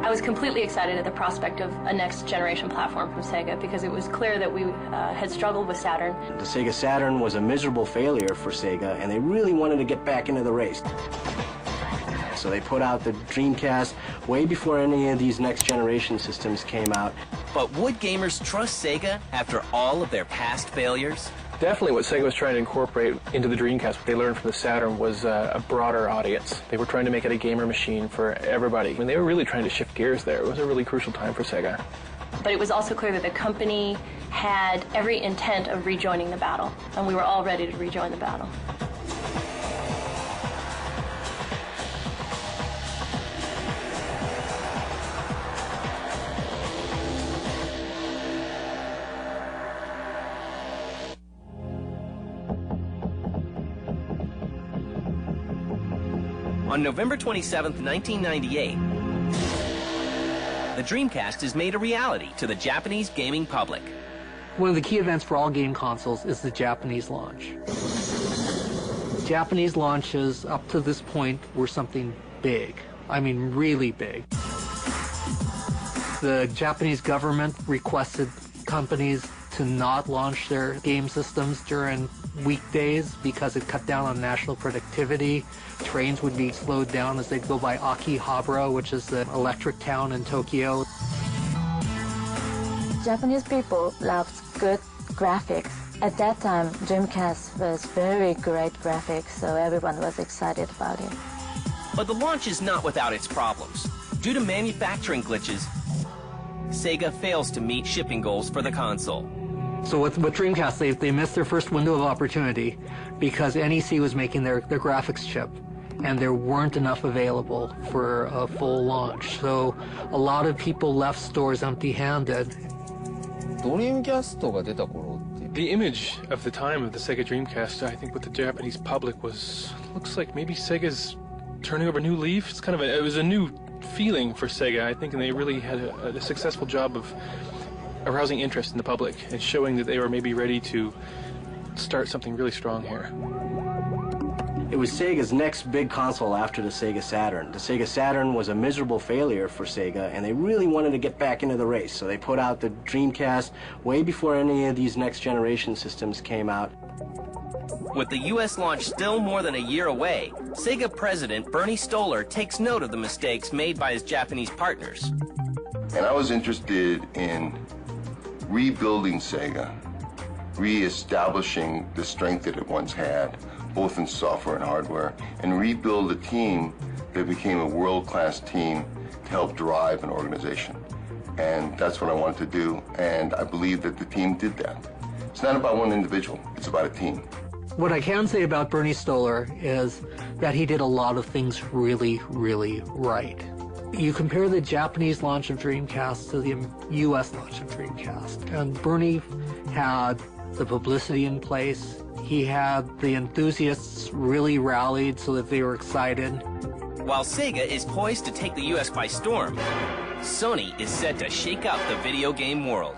I was completely excited at the prospect of a next-generation platform from Sega because it was clear that we had struggled with Saturn. The Sega Saturn was a miserable failure for Sega, and they really wanted to get back into the race. So they put out the Dreamcast way before any of these next-generation systems came out. But would gamers trust Sega after all of their past failures? Definitely what Sega was trying to incorporate into the Dreamcast, what they learned from the Saturn, was a broader audience. They were trying to make it a gamer machine for everybody. I mean, they were really trying to shift gears there. It was a really crucial time for Sega. But it was also clear that the company had every intent of rejoining the battle, and we were all ready to rejoin the battle. On November 27, 1998, the Dreamcast is made a reality to the Japanese gaming public. One of the key events for all game consoles is the Japanese launch. Japanese launches up to this point were something big. I mean, really big. The Japanese government requested companies to not launch their game systems during weekdays because it cut down on national productivity. Trains would be slowed down as they'd go by Akihabara, which is the electric town in Tokyo. Japanese people loved good graphics. At that time, Dreamcast was very great graphics, so everyone was excited about it. But the launch is not without its problems. Due to manufacturing glitches, Sega fails to meet shipping goals for the console. So with Dreamcast, they missed their first window of opportunity because NEC was making their graphics chip, and there weren't enough available for a full launch. So a lot of people left stores empty-handed. The image of the time of the Sega Dreamcast, I think, with the Japanese public was, looks like maybe Sega's turning over a new leaf. It's kind of it was a new feeling for Sega, I think, and they really had a successful job of arousing interest in the public and showing that they were maybe ready to start something really strong here. It was Sega's next big console after the Sega Saturn. The Sega Saturn was a miserable failure for Sega, and they really wanted to get back into the race. So they put out the Dreamcast way before any of these next-generation systems came out. With the U.S. launch still more than a year away, Sega president Bernie Stolar takes note of the mistakes made by his Japanese partners. And I was interested in rebuilding Sega, re-establishing the strength that it once had, both in software and hardware, and rebuild a team that became a world-class team to help drive an organization. And that's what I wanted to do, and I believe that the team did that. It's not about one individual, it's about a team. What I can say about Bernie Stolar is that he did a lot of things really, really right. You compare the Japanese launch of Dreamcast to the U.S. launch of Dreamcast, and Bernie had the publicity in place. He had the enthusiasts really rallied so that they were excited. While Sega is poised to take the U.S. by storm, Sony is set to shake up the video game world.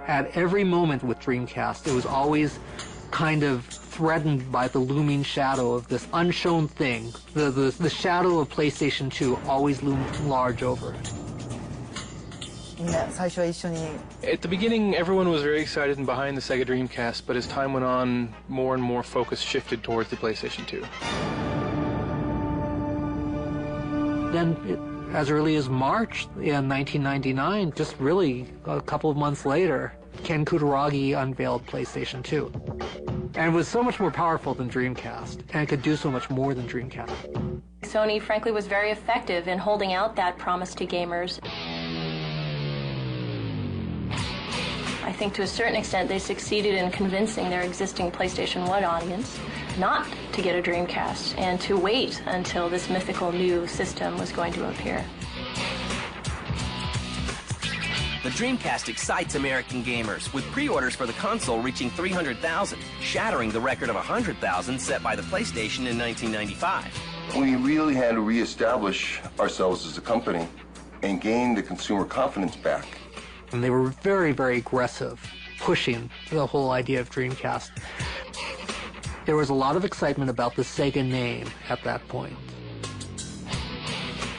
At every moment with Dreamcast, it was always kind of threatened by the looming shadow of this unshown thing. The shadow of PlayStation 2 always loomed large over it. At the beginning, everyone was very excited and behind the Sega Dreamcast, but as time went on, more and more focus shifted towards the PlayStation 2. Then, as early as March in 1999, just really a couple of months later, Ken Kutaragi unveiled PlayStation 2. And it was so much more powerful than Dreamcast, and it could do so much more than Dreamcast. Sony, frankly, was very effective in holding out that promise to gamers. I think to a certain extent they succeeded in convincing their existing PlayStation 1 audience not to get a Dreamcast and to wait until this mythical new system was going to appear. The Dreamcast excites American gamers, with pre-orders for the console reaching 300,000, shattering the record of 100,000 set by the PlayStation in 1995. We really had to reestablish ourselves as a company and gain the consumer confidence back. And they were very, very aggressive, pushing the whole idea of Dreamcast. There was a lot of excitement about the Sega name at that point.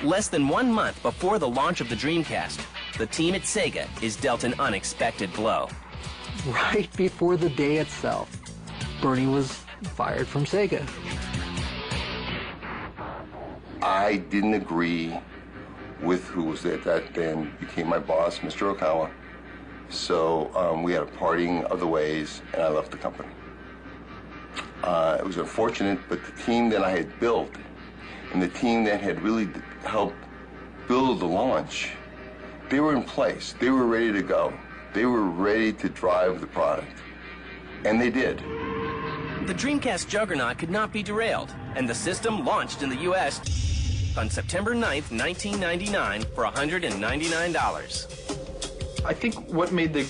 Less than 1 month before the launch of the Dreamcast, the team at Sega is dealt an unexpected blow. Right before the day itself, Bernie was fired from Sega. I didn't agree with who was at that then became my boss, Mr. Okawa. So we had a parting of the ways, and I left the company. It was unfortunate, but the team that I had built and the team that had really helped build the launch, they were in place. They were ready to go. They were ready to drive the product. And they did. The Dreamcast juggernaut could not be derailed, and the system launched in the U.S. on September 9th, 1999 for $199. I think what made the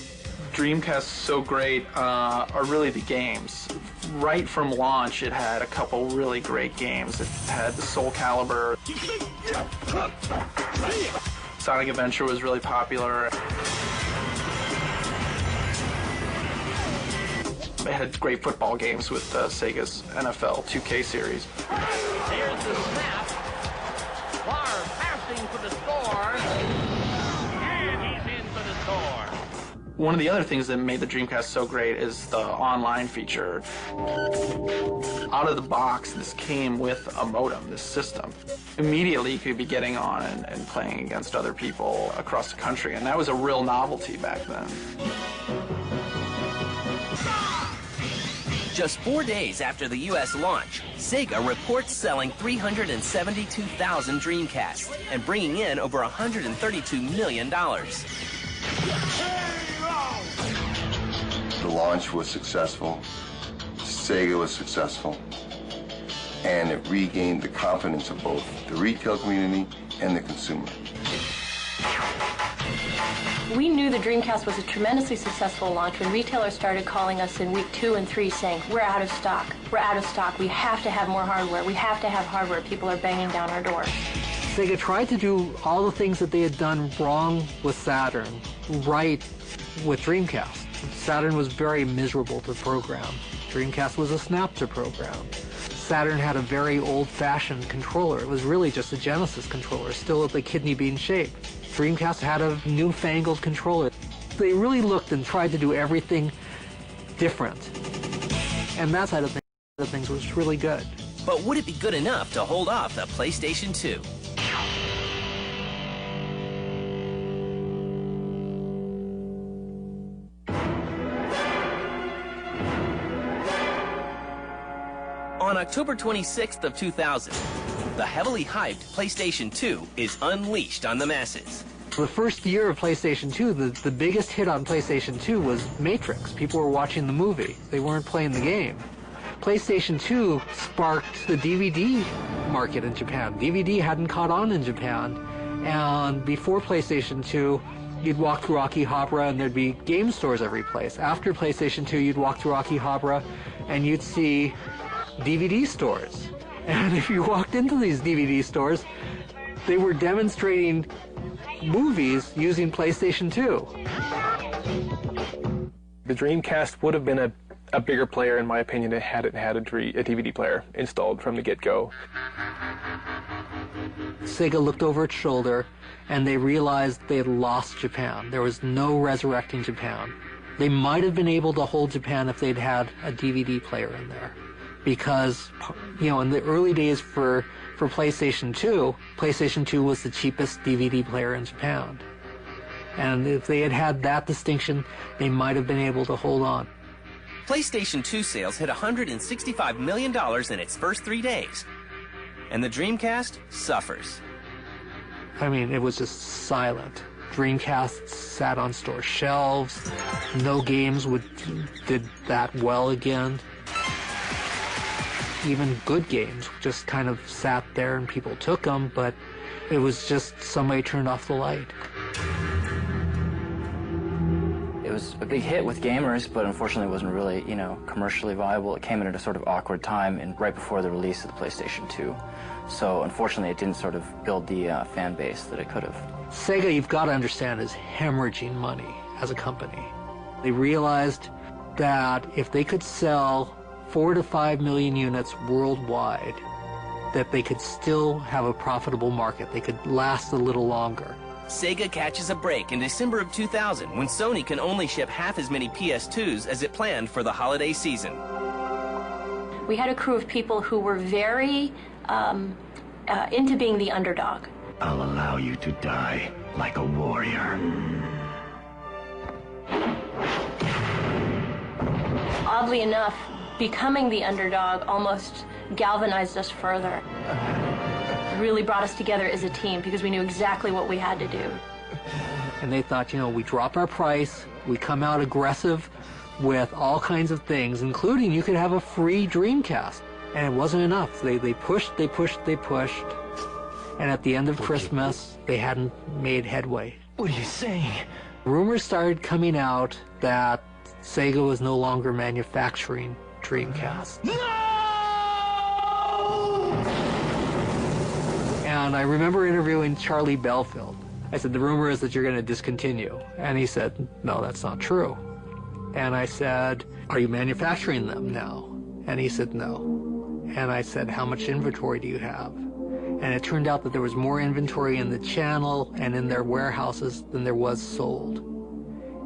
Dreamcast so great are really the games. Right from launch, it had a couple really great games. It had the Soul Calibur. Sonic Adventure was really popular. It had great football games with Sega's NFL 2K series. Here's the snap. Favre passing for the score. And he's in for the score. One of the other things that made the Dreamcast so great is the online feature. Out of the box, this came with a modem, this system. Immediately, you could be getting on and playing against other people across the country, and that was a real novelty back then. Just 4 days after the U.S. launch, Sega reports selling 372,000 Dreamcasts and bringing in over $132 million. The launch was successful. Sega was successful. And it regained the confidence of both the retail community and the consumer. We knew the Dreamcast was a tremendously successful launch when retailers started calling us in week 2 and 3 saying, we're out of stock, we're out of stock, we have to have more hardware, we have to have hardware, people are banging down our door. Sega tried to do all the things that they had done wrong with Saturn right with Dreamcast. Saturn was very miserable to program. Dreamcast was a snap to program. Saturn had a very old-fashioned controller. It was really just a Genesis controller, still at the kidney bean shape. Dreamcast had a newfangled controller. They really looked and tried to do everything different. And that side of things was really good. But would it be good enough to hold off the PlayStation 2? On October 26th of 2000, the heavily hyped PlayStation 2 is unleashed on the masses. The first year of PlayStation 2, the biggest hit on PlayStation 2 was Matrix. People were watching the movie. They weren't playing the game. PlayStation 2 sparked the DVD market in Japan. DVD hadn't caught on in Japan. And before PlayStation 2, you'd walk through Akihabara and there'd be game stores every place. After PlayStation 2, you'd walk through Akihabara and you'd see DVD stores. And if you walked into these DVD stores, they were demonstrating movies using PlayStation 2. The Dreamcast would have been a bigger player, in my opinion, had it had a DVD player installed from the get-go. Sega looked over its shoulder and they realized they had lost Japan. There was no resurrecting Japan. They might have been able to hold Japan if they'd had a DVD player in there. Because, you know, in the early days for PlayStation 2, PlayStation 2 was the cheapest DVD player in Japan. And if they had had that distinction, they might have been able to hold on. PlayStation 2 sales hit $165 million in its first 3 days. And the Dreamcast suffers. I mean, it was just silent. Dreamcast sat on store shelves. No games did that well again. Even good games just kind of sat there and people took them, but it was just somebody turned off the light. It was a big hit with gamers, but unfortunately it wasn't really, commercially viable. It came at a sort of awkward time and right before the release of the PlayStation 2. So unfortunately it didn't sort of build the fan base that it could have. Sega, you've got to understand, is hemorrhaging money as a company. They realized that if they could sell 4 to 5 million units worldwide, that they could still have a profitable market. They could last a little longer. Sega catches a break in December of 2000 when Sony can only ship half as many PS2s as it planned for the holiday season. We had a crew of people who were very into being the underdog. I'll allow you to die like a warrior. Oddly enough, becoming the underdog almost galvanized us further. Really brought us together as a team because we knew exactly what we had to do. And they thought, you know, we drop our price, we come out aggressive with all kinds of things, including you could have a free Dreamcast. And it wasn't enough. They pushed. And at the end of Christmas, they hadn't made headway. What are you saying? Rumors started coming out that Sega was no longer manufacturing Dreamcast. No! And I remember interviewing Charlie Belfield. I said, the rumor is that you're going to discontinue. And he said, no, that's not true. And I said, are you manufacturing them now? And he said, no. And I said, how much inventory do you have? And it turned out that there was more inventory in the channel and in their warehouses than there was sold.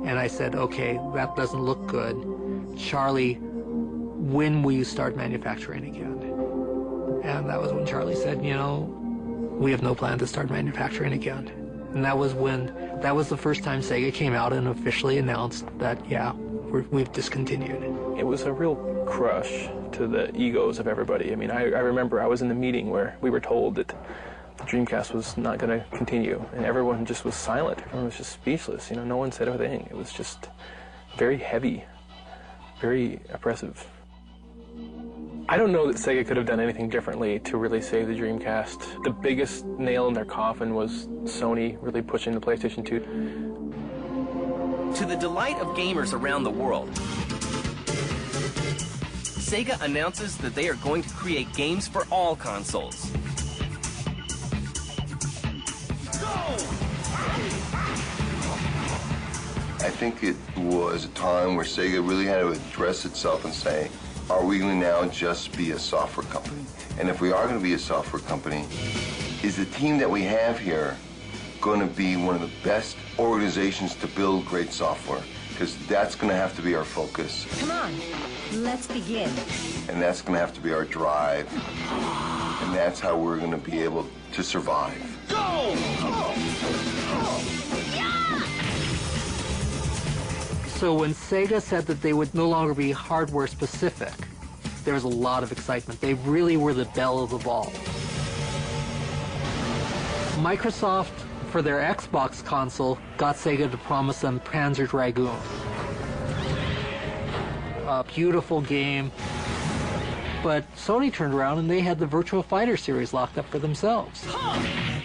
And I said, okay, that doesn't look good. Charlie, when will you start manufacturing again? And that was when Charlie said, you know, we have no plan to start manufacturing again. And that was the first time Sega came out and officially announced that, yeah, we've discontinued. It was a real crush to the egos of everybody. I mean, I remember I was in the meeting where we were told that the Dreamcast was not going to continue, and everyone just was silent. Everyone was just speechless. You know, no one said a thing. It was just very heavy, very oppressive. I don't know that Sega could have done anything differently to really save the Dreamcast. The biggest nail in their coffin was Sony really pushing the PlayStation 2. To the delight of gamers around the world, Sega announces that they are going to create games for all consoles. I think it was a time where Sega really had to address itself and say, are we going to now just be a software company? And if we are going to be a software company, is the team that we have here going to be one of the best organizations to build great software? Because that's going to have to be our focus. Come on, let's begin. And that's going to have to be our drive. And that's how we're going to be able to survive. Go! So when Sega said that they would no longer be hardware specific, there was a lot of excitement. They really were the belle of the ball. Microsoft, for their Xbox console, got Sega to promise them Panzer Dragoon. A beautiful game. But Sony turned around and they had the Virtua Fighter series locked up for themselves.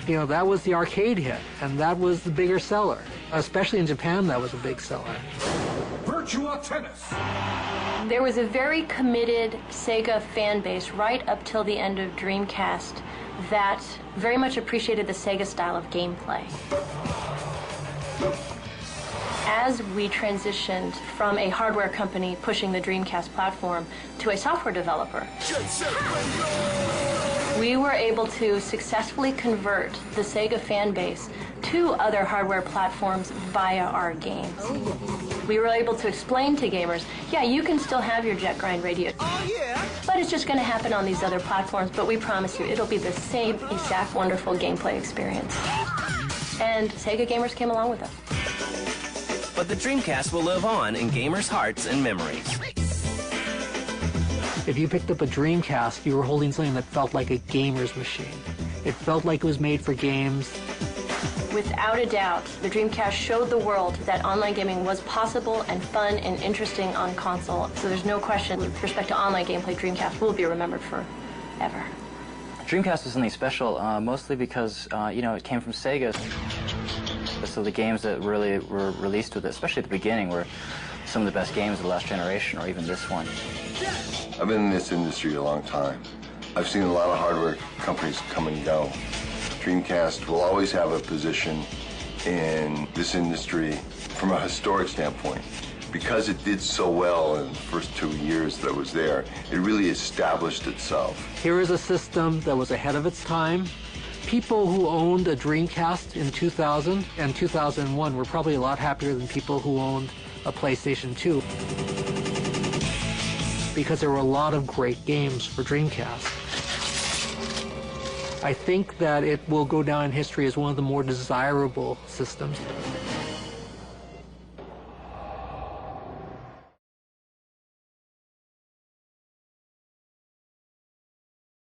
You know, that was the arcade hit, and that was the bigger seller. Especially in Japan, that was a big seller. Virtua Tennis! There was a very committed Sega fan base right up till the end of Dreamcast that very much appreciated the Sega style of gameplay. As we transitioned from a hardware company pushing the Dreamcast platform to a software developer, we were able to successfully convert the Sega fan base to other hardware platforms via our games. We were able to explain to gamers, yeah, you can still have your jet grind radio, but it's just going to happen on these other platforms, but we promise you it'll be the same exact wonderful gameplay experience. And Sega gamers came along with us. But the Dreamcast will live on in gamers' hearts and memories. If you picked up a Dreamcast, you were holding something that felt like a gamer's machine. It felt like it was made for games. Without a doubt, the Dreamcast showed the world that online gaming was possible and fun and interesting on console. So there's no question, with respect to online gameplay, Dreamcast will be remembered forever. Dreamcast was something special, mostly because, you know, it came from Sega. So the games that really were released with it, especially at the beginning, were some of the best games of the last generation, or even this one. I've been in this industry a long time. I've seen a lot of hardware companies come and go. Dreamcast will always have a position in this industry from a historic standpoint. because it did so well in the first 2 years that I was there, it really established itself. Here is a system that was ahead of its time. People who owned a Dreamcast in 2000 and 2001 were probably a lot happier than people who owned a PlayStation 2, because there were a lot of great games for Dreamcast. I think that it will go down in history as one of the more desirable systems.